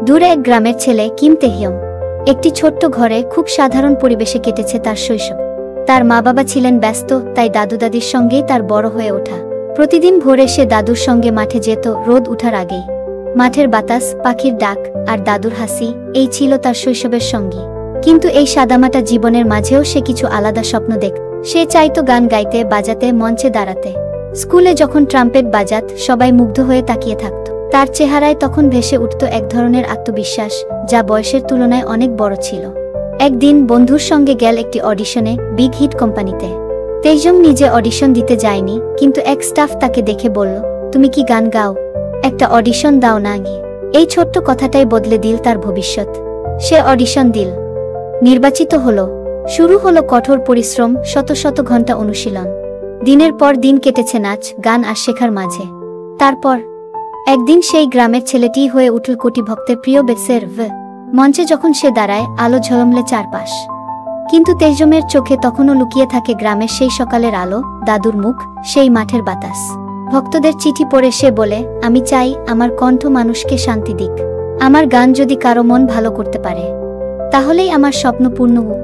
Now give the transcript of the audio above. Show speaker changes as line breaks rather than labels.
দূরে এক গ্রামের ছেলে কিম তেহিয়ম একটি ছোট্ট ঘরে খুব সাধারণ পরিবেশে কেটেছে তার শৈশব। তার মা বাবা ছিলেন ব্যস্ত, তাই দাদু দাদির সঙ্গেই তার বড় হয়ে ওঠা। প্রতিদিন ভোরে সে দাদুর সঙ্গে মাঠে যেত, রোদ উঠার আগেই। মাঠের বাতাস, পাখির ডাক আর দাদুর হাসি, এই ছিল তার শৈশবের সঙ্গী। কিন্তু এই সাদামাটা জীবনের মাঝেও সে কিছু আলাদা স্বপ্ন দেখত। সে চাইতো গান গাইতে, বাজাতে, মঞ্চে দাঁড়াতে। স্কুলে যখন ট্রাম্পেট বাজাত, সবাই মুগ্ধ হয়ে তাকিয়ে থাকত। তার চেহারায় তখন ভেসে উঠত এক ধরনের আত্মবিশ্বাস, যা বয়সের তুলনায় অনেক বড় ছিল। একদিন বন্ধুর সঙ্গে গেল একটি অডিশনে, বিগ হিট কোম্পানিতে। তেজম নিজে অডিশন দিতে যায়নি, কিন্তু এক স্টাফ তাকে দেখে বলল, তুমি কি গান গাও? একটা অডিশন দাও না গিয়ে। এই ছোট্ট কথাটাই বদলে দিল তার ভবিষ্যৎ। সে অডিশন দিল, নির্বাচিত হলো। শুরু হলো কঠোর পরিশ্রম, শত শত ঘন্টা অনুশীলন। দিনের পর দিন কেটেছে নাচ, গান আর শেখার মাঝে। তারপর একদিন সেই গ্রামের ছেলেটিই হয়ে উঠল কোটি ভক্তের প্রিয় বেসেরভ। মঞ্চে যখন সে দাঁড়ায়, আলো ঝলমলে চারপাশ। কিন্তু তেজমের চোখে তখনও লুকিয়ে থাকে গ্রামের সেই সকালের আলো, দাদুর মুখ, সেই মাঠের বাতাস। ভক্তদের চিঠি পড়ে সে বলে, আমি চাই আমার কণ্ঠ মানুষকে শান্তি দিক। আমার গান যদি কারো মন ভালো করতে পারে, তাহলেই আমার স্বপ্ন পূর্ণ হোক।